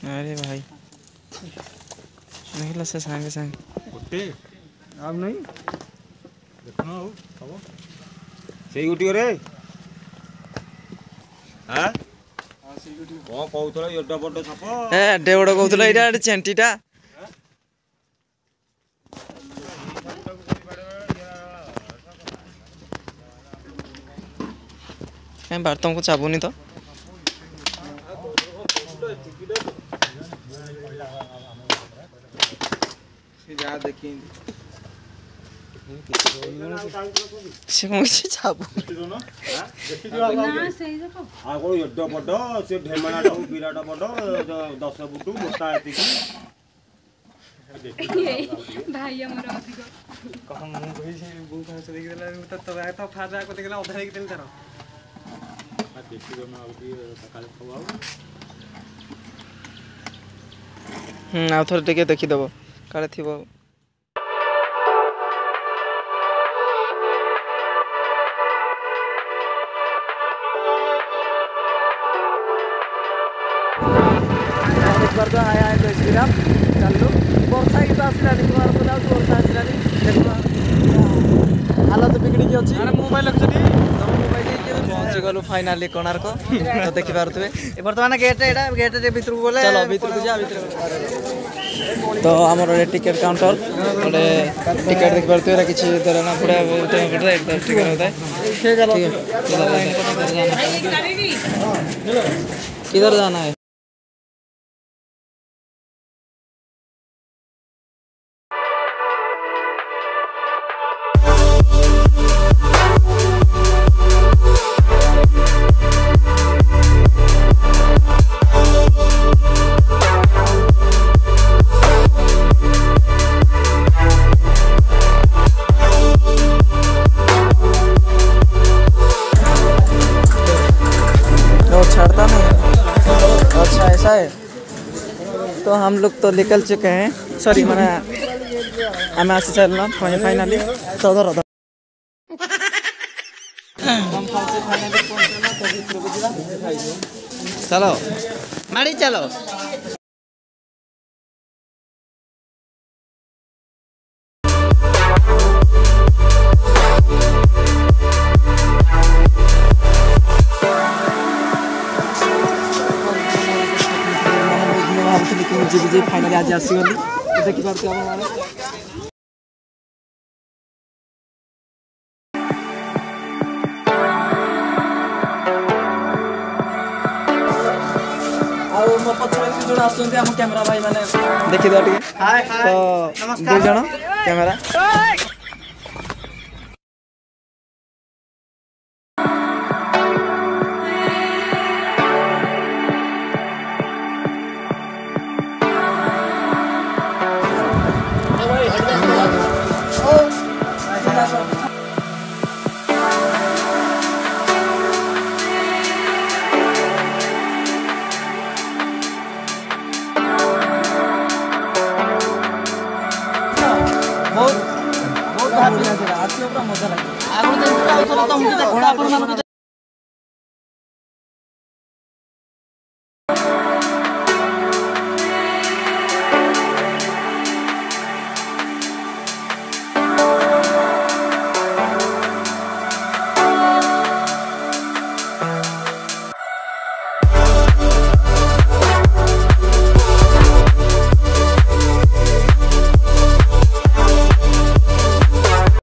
अरे भाई नहीं से सांगे सांगे अब नहीं देखना हो अब सेई गुटी रे हां को कहउतला एडा बड साप ए एडे बड कहउतला एडा चेंटीटा बार तुमको चाबुनी तो जा देखी से कौन से चाबू ना सही जको आ को एडा बड से ढेमानाटा विराट बड 10 फुट मोटा एति भाई हमर अधिक कहम मु कहि से बु कह से देख देला तो फाजा को देखला उधर देख देल तारो देखी ना अभी सकाळ खवाओ आ थोर टिके देखि देबो काले थिबो एक बार तो आया है जय श्री राम चलो वर्षा की तो आसलानी तुम्हार बोला वर्षा आसलानी देखो हालत बिगड़ी की अछि मोबाइल रखछनी पहुंची गलु फाइनली कोणार्क तो देखि पारथुबे वर्तमान गेट एटा गेट रे भीतर को बोले चलो भीतर को जा भीतर तो हमर टिकट काउंटर ओले टिकट देख पारथुबे रा किछि दरना पड़े टिकट होता है किधर जाना है छाड़ता नहीं अच्छा ऐसा है तो हम लोग तो निकल चुके हैं सॉरी मैंने हमें आसे चलना फाइनली तो उधर उधर चलो माड़ी चलो जी फाइनली आज आसीगली तो देखि पारती हम माने आ मो पछरे जोन आसुंती हम कैमरा भाई माने देखि दो टिके हाय हाय तो नमस्कार दो जण कैमरा बहुत बहुत मजा लगे आगु तो घोड़ा पर